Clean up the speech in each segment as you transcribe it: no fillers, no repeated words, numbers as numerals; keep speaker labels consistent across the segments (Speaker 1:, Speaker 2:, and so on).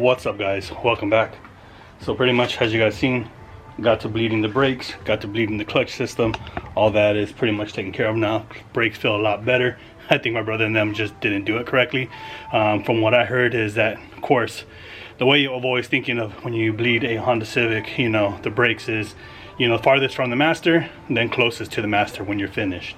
Speaker 1: What's up, guys? Welcome back. So pretty much, as you guys seen, got to bleeding the brakes, got to bleeding the clutch system. All that is pretty much taken care of now. Brakes feel a lot better. I think my brother and them just didn't do it correctly. From what I heard is that, of course, the way you're always thinking of when you bleed a Honda Civic, you know, the brakes is, you know, farthest from the master, then closest to the master when you're finished.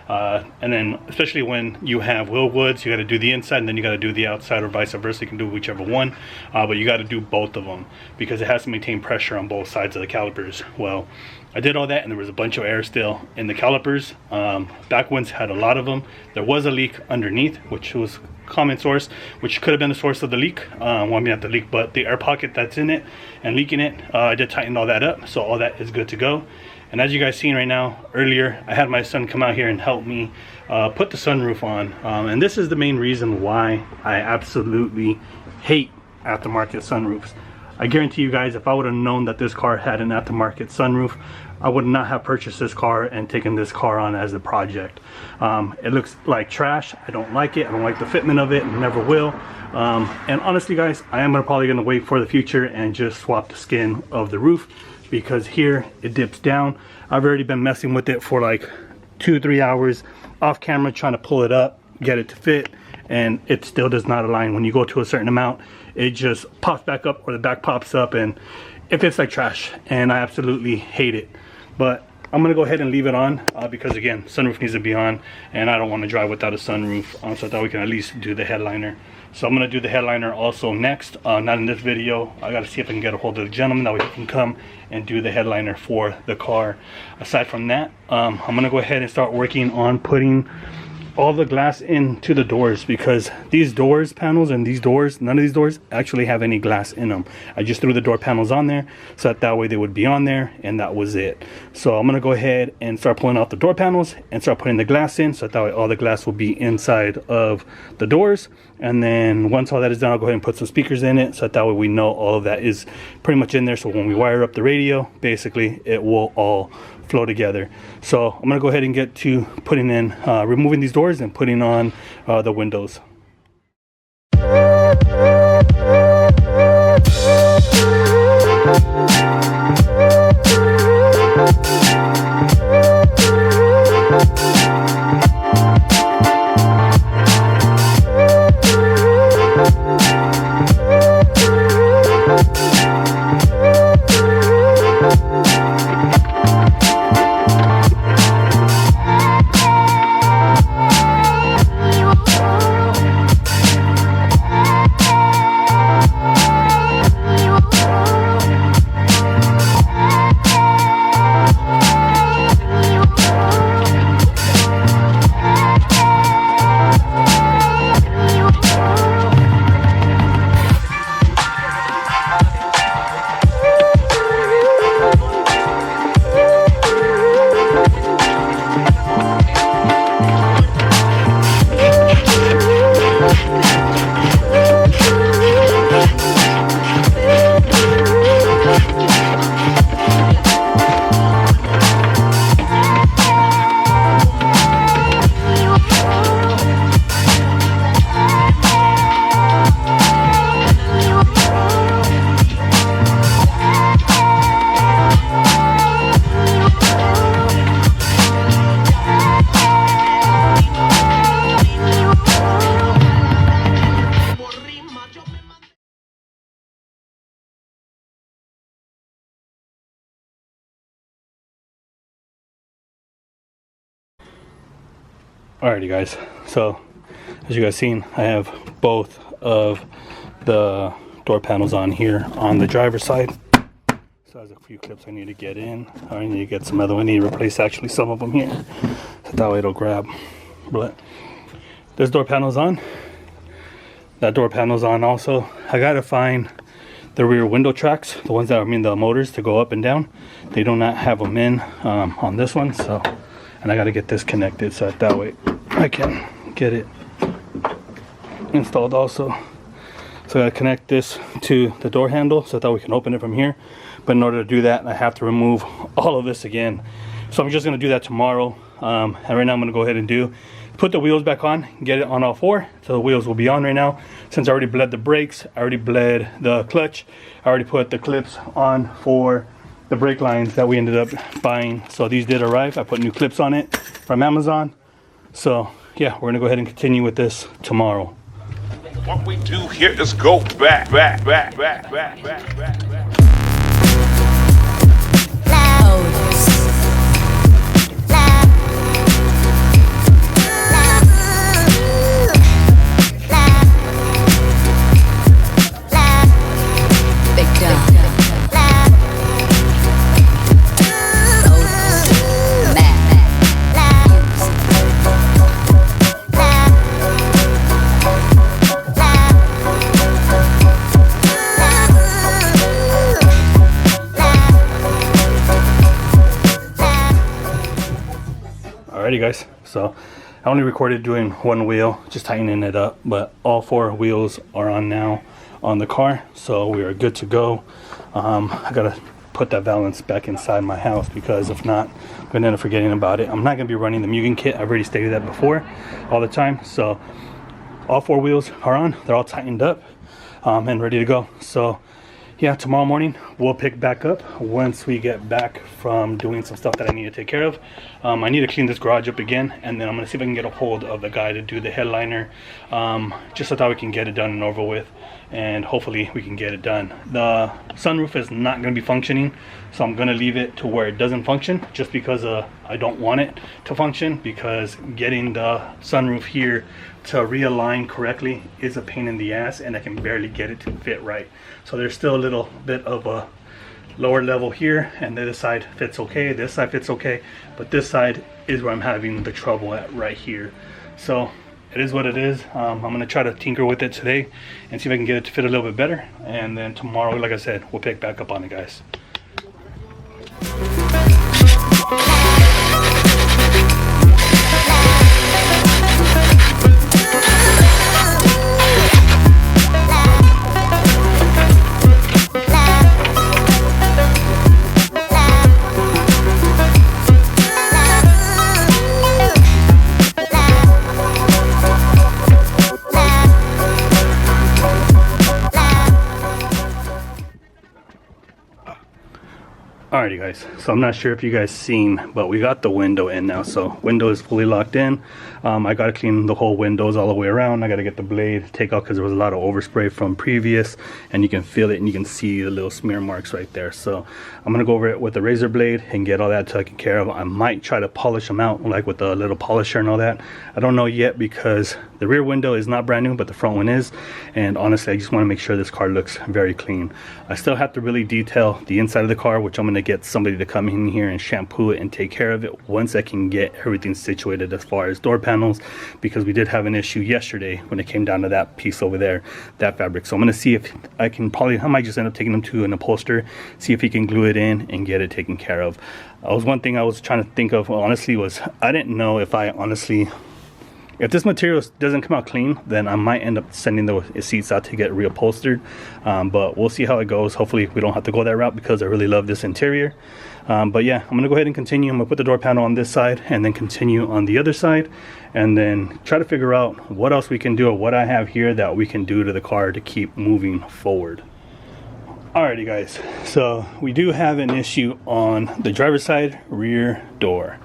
Speaker 1: And then especially when you have wheel woods, you got to do the inside and then you got to do the outside, or vice versa. You can do whichever one, but you got to do both of them because it has to maintain pressure on both sides of the calipers. Well, I did all that and there was a bunch of air still in the calipers. Back ones had a lot of them. There was a leak underneath, which was common source, which could have been the source of the leak. Well, I mean, not the leak, but the air pocket that's in it and leaking it. I did tighten all that up, so all that is good to go. And as you guys seen right now, earlier I had my son come out here and help me put the sunroof on. And this is the main reason why I absolutely hate aftermarket sunroofs. I guarantee you guys, if I would have known that this car had an aftermarket sunroof, I would not have purchased this car and taken this car on as a project. It looks like trash. I don't like it. I don't like the fitment of it, and never will. And honestly, guys, I am probably going to wait for the future and just swap the skin of the roof, because here it dips down. I've already been messing with it for like 2-3 hours off camera, trying to pull it up, get it to fit, and it still does not align. When you go to a certain amount, it just pops back up, or the back pops up, and it fits like trash, and I absolutely hate it. But I'm gonna go ahead and leave it on because, again, sunroof needs to be on, and I don't want to drive without a sunroof. So I thought we can at least do the headliner. So I'm gonna do the headliner also next, not in this video. I gotta see if I can get a hold of the gentleman that way he can come and do the headliner for the car. Aside from that, I'm gonna go ahead and start working on putting all the glass into the doors, because these doors panels and these doors, none of these doors actually have any glass in them. I just threw the door panels on there so that way they would be on there, and that was it. So I'm gonna go ahead and start pulling out the door panels and start putting the glass in, so that way all the glass will be inside of the doors. And then once all that is done, I'll go ahead and put some speakers in it, so that way we know all of that is pretty much in there. So when we wire up the radio, basically it will all flow together. So I'm gonna go ahead and get to putting in, removing these doors and putting on the windows. Alrighty, guys, so as you guys seen, I have both of the door panels on here on the driver's side. So there's a few clips I need to get in. I need to get some other one. I need to replace actually some of them here, so that way it'll grab. But there's door panels on. That door panel's on also. I gotta find the rear window tracks, the ones that are, I mean, the motors to go up and down. They do not have them in on this one, so. And I got to get this connected so that way I can get it installed also. So I got to connect this to the door handle so that we can open it from here. But in order to do that, I have to remove all of this again. So I'm just going to do that tomorrow. And right now I'm going to go ahead and do put the wheels back on, get it on all four. So the wheels will be on right now. Since I already bled the brakes, I already bled the clutch, I already put the clips on for the brake lines that we ended up buying. So these did arrive. I put new clips on it from Amazon. So yeah, we're gonna go ahead and continue with this tomorrow.
Speaker 2: What we do here is go back.
Speaker 1: Alrighty guys, so I only recorded doing one wheel, just tightening it up, but all four wheels are on now on the car, so we are good to go. I gotta put that valance back inside my house, because if not, I'm gonna end up forgetting about it. I'm not gonna be running the Mugen kit. I've already stated that before all the time. So all four wheels are on, they're all tightened up and ready to go. So yeah, tomorrow morning we'll pick back up once we get back from doing some stuff that I need to take care of. I need to clean this garage up again, and then I'm gonna see if I can get a hold of the guy to do the headliner, just so that we can get it done and over with, and hopefully we can get it done. The sunroof is not going to be functioning, so I'm going to leave it to where it doesn't function, just because I don't want it to function, because getting the sunroof here to realign correctly is a pain in the ass, and I can barely get it to fit right. So there's still a little bit of a lower level here, and the other side fits okay, this side fits okay, but this side is where I'm having the trouble at right here. So it is what it is. I'm going to try to tinker with it today and see if I can get it to fit a little bit better, and then tomorrow, like I said, we'll pick back up on it, guys. Alrighty guys, so I'm not sure if you guys seen, but we got the window in now. So window is fully locked in. I gotta clean the whole windows all the way around. I gotta get the blade take out because there was a lot of overspray from previous, and you can feel it and you can see the little smear marks right there. So I'm gonna go over it with the razor blade and get all that taken care of. I might try to polish them out, like with a little polisher and all that. I don't know yet, because the rear window is not brand new, but the front one is, and honestly I just want to make sure this car looks very clean. I still have to really detail the inside of the car, which I'm going to get somebody to come in here and shampoo it and take care of it once I can get everything situated as far as door panels, because we did have an issue yesterday when it came down to that piece over there, that fabric. So I'm going to see if I can, I might just end up taking them to an upholsterer, see if he can glue it in and get it taken care of. One thing I was trying to think of, honestly, was I didn't know if this material doesn't come out clean, then I might end up sending the seats out to get reupholstered, but we'll see how it goes. Hopefully we don't have to go that route, because I really love this interior. But yeah, I'm gonna go ahead and continue. I'm gonna put the door panel on this side and then continue on the other side, and then try to figure out what else we can do, or what I have here that we can do to the car to keep moving forward. Alrighty guys, so we do have an issue on the driver's side rear door.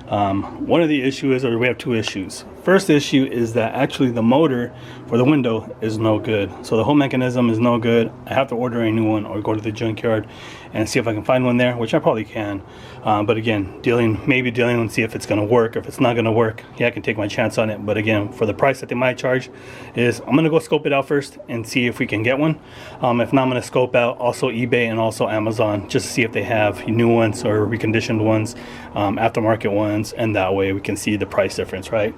Speaker 1: One of the issues, or we have two issues. First issue is that actually the motor for the window is no good. So the whole mechanism is no good. I have to order a new one, or go to the junkyard and see if I can find one there, which I probably can. But again, maybe dealing and see if it's gonna work. If it's not gonna work, yeah, I can take my chance on it. But again, for the price that they might charge, I'm gonna go scope it out first and see if we can get one. If not, I'm gonna scope out also eBay and also Amazon, just to see if they have new ones or reconditioned ones, aftermarket ones, and that way we can see the price difference, right?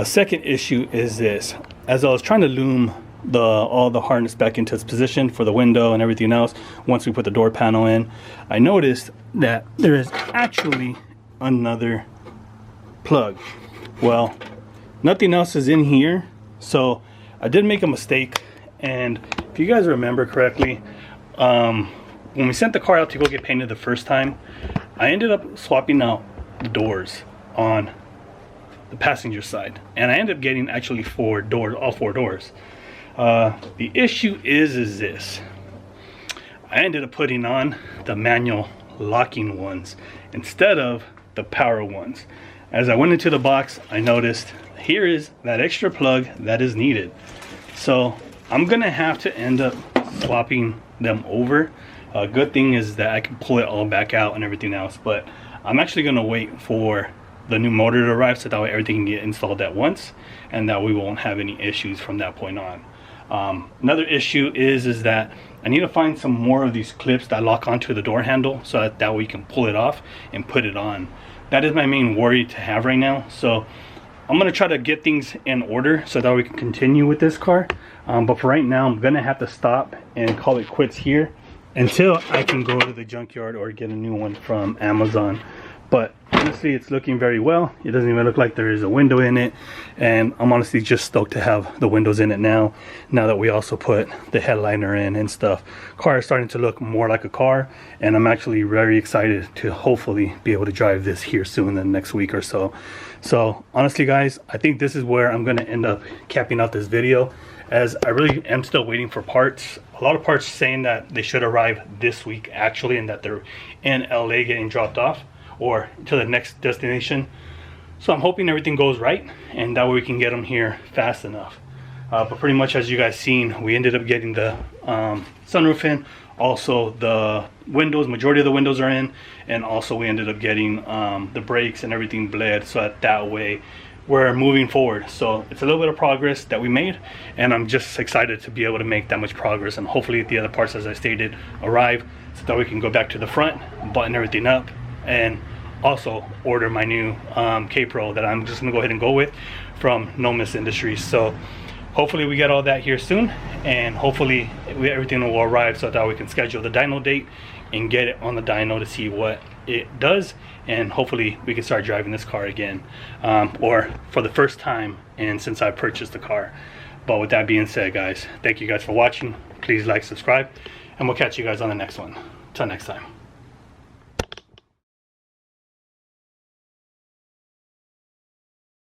Speaker 1: Second issue is this. As I was trying to loom all the harness back into its position for the window and everything else, once we put the door panel in, I noticed that there is actually another plug. Well, nothing else is in here, so I did make a mistake. And if you guys remember correctly, when we sent the car out to go get painted the first time, I ended up swapping out the doors on the passenger side, and I ended up getting actually 4 doors, all 4 doors. The issue is this: I ended up putting on the manual locking ones instead of the power ones. As I went into the box, I noticed here is that extra plug that is needed. So I'm gonna have to end up swapping them over. Good thing is that I can pull it all back out and everything else, but I'm actually gonna wait for the new motor to arrive so that way everything can get installed at once and that we won't have any issues from that point on. Another issue is that I need to find some more of these clips that lock onto the door handle so that we can pull it off and put it on. That is my main worry to have right now. So I'm gonna try to get things in order so that we can continue with this car. But for right now, I'm gonna have to stop and call it quits here until I can go to the junkyard or get a new one from Amazon. But honestly, it's looking very well. It doesn't even look like there is a window in it, and I'm honestly just stoked to have the windows in it now that we also put the headliner in and stuff. Car is starting to look more like a car, and I'm actually very excited to hopefully be able to drive this here soon in the next week or so. So honestly guys, I think this is where I'm going to end up capping out this video, as I really am still waiting for parts. A lot of parts saying that they should arrive this week actually, and that they're in LA getting dropped off or to the next destination. So I'm hoping everything goes right and that way we can get them here fast enough. But pretty much, as you guys seen, we ended up getting the sunroof in. Also the windows, majority of the windows are in, and also we ended up getting the brakes and everything bled, so that way we're moving forward. So it's a little bit of progress that we made, and I'm just excited to be able to make that much progress, and hopefully the other parts, as I stated, arrive so that we can go back to the front, button everything up, and also order my new K-Pro that I'm just gonna go ahead and go with from No Miss Industries. So hopefully we get all that here soon, and hopefully everything will arrive so that we can schedule the dyno date and get it on the dyno to see what it does, and hopefully we can start driving this car again, or for the first time and since I purchased the car. But with that being said, guys, thank you guys for watching. Please like, subscribe, and we'll catch you guys on the next one. Till next time.